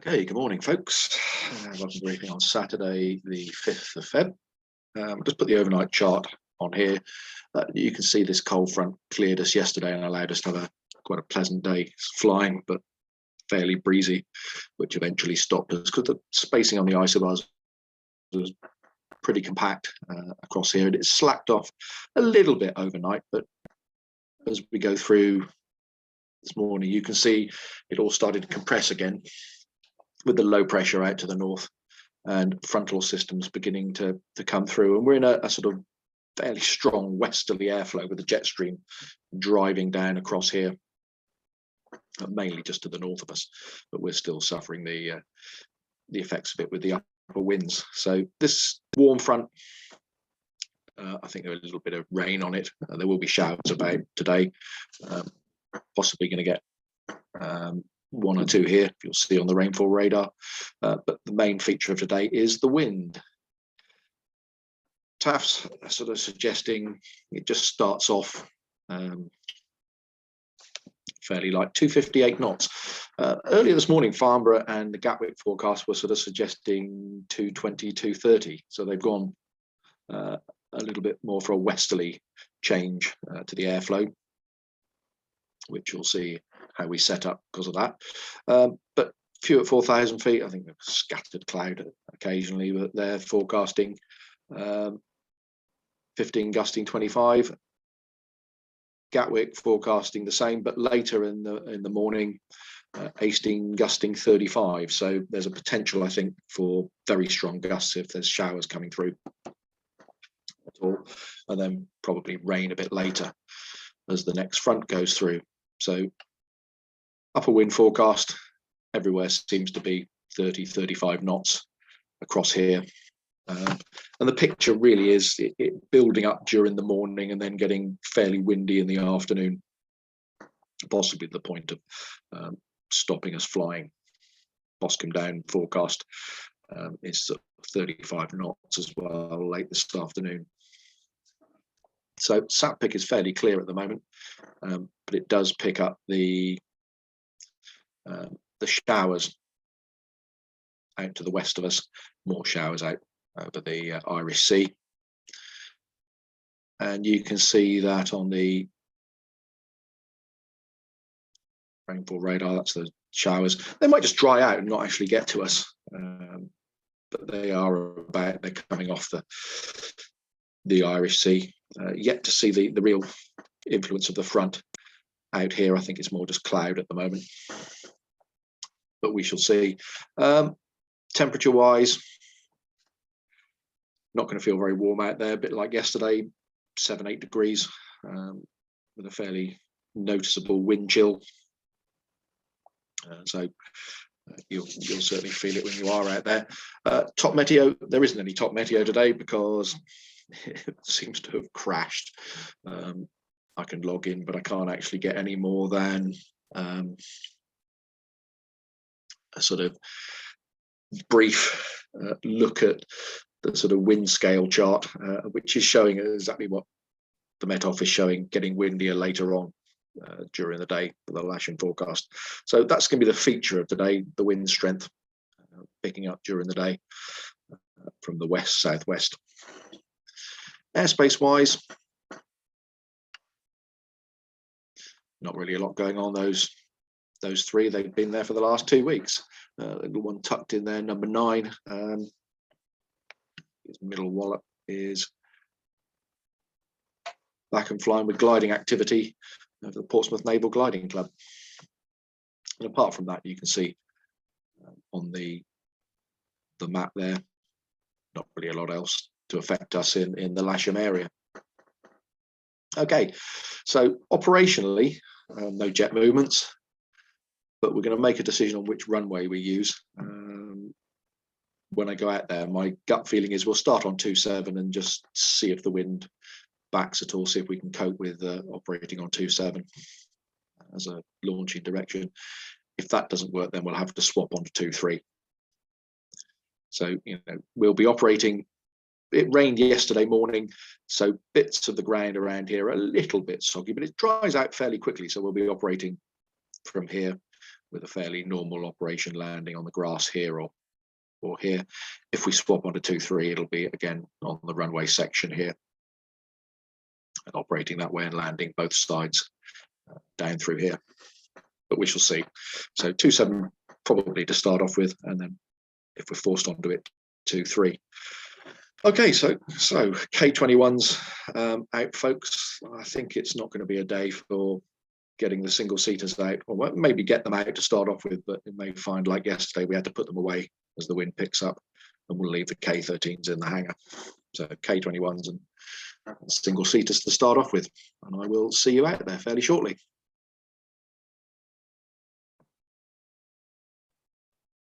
Okay, good morning, folks. Welcome briefing on Saturday, the 5th of Feb. Just put the overnight chart on here. You can see this cold front cleared us yesterday and allowed us to have quite a pleasant day flying, but fairly breezy, which eventually stopped us because the spacing on the isobars was pretty compact across here. And it slacked off a little bit overnight, but as we go through this morning, you can see it all started to compress again, with the low pressure out to the north and frontal systems beginning to come through. And we're in a sort of fairly strong westerly airflow with the jet stream driving down across here, mainly just to the north of us, but we're still suffering the effects of it with the upper winds. So this warm front, I think there's a little bit of rain on it. There will be showers about today, possibly going to get one or two here, you'll see on the rainfall radar, but the main feature of today is the wind. TAF's sort of suggesting it just starts off fairly light, 258 knots. Earlier this morning, Farnborough and the Gatwick forecast were sort of suggesting 220, 230, so they've gone a little bit more for a westerly change to the airflow, which you'll see how we set up because of that. But few at 4,000 feet, I think they've scattered cloud occasionally, but they're forecasting 15 gusting 25. Gatwick forecasting the same, but later in the morning, 18 gusting 35. So there's a potential, I think, for very strong gusts if there's showers coming through at all, and then probably rain a bit later as the next front goes through. So upper wind forecast everywhere seems to be 30, 35 knots across here. And the picture really is it building up during the morning and then getting fairly windy in the afternoon, possibly the point of stopping us flying. Boscombe Down forecast is 35 knots as well late this afternoon. So SatPic is fairly clear at the moment, but it does pick up the showers out to the west of us, more showers out over the Irish Sea. And you can see that on the rainfall radar, that's the showers. They might just dry out and not actually get to us, but they're coming off the Irish Sea. Yet to see the real influence of the front out here. I think it's more just cloud at the moment, but we shall see. Temperature wise, not going to feel very warm out there, a bit like yesterday, 7-8 degrees, with a fairly noticeable wind chill. So you'll certainly feel it when you are out there. Top meteo, there isn't any top meteo today because it seems to have crashed. I can log in, but I can't actually get any more than a sort of brief look at the sort of wind scale chart, which is showing exactly what the Met Office is showing, getting windier later on during the day for the Lasham forecast. So that's going to be the feature of today, the wind strength picking up during the day from the west, southwest. Airspace wise, not really a lot going on those three. They've been there for the last 2 weeks. Little one tucked in there, number 9. His middle wallop is back and flying with gliding activity of the Portsmouth Naval Gliding Club. And apart from that, you can see on the map there, not really a lot else to affect us in the Lasham area. Okay, so operationally, no jet movements, but we're going to make a decision on which runway we use. When I go out there, my gut feeling is we'll start on 27 and just see if the wind backs at all, see if we can cope with operating on 27 as a launching direction. If that doesn't work, then we'll have to swap onto 23. So, we'll be operating. It rained yesterday morning, so bits of the ground around here are a little bit soggy, but it dries out fairly quickly. So we'll be operating from here with a fairly normal operation landing on the grass here or here. If we swap onto 2-3, it'll be again on the runway section here, and operating that way and landing both sides down through here. But we shall see. So 2-7 probably to start off with, and then if we're forced onto it, 2-3. Okay, so K21's out, folks. I think it's not going to be a day for getting the single seaters out, or maybe get them out to start off with, but it may find like yesterday we had to put them away as the wind picks up, and we'll leave the K13s in the hangar. So K21s and single seaters to start off with, and I will see you out there fairly shortly.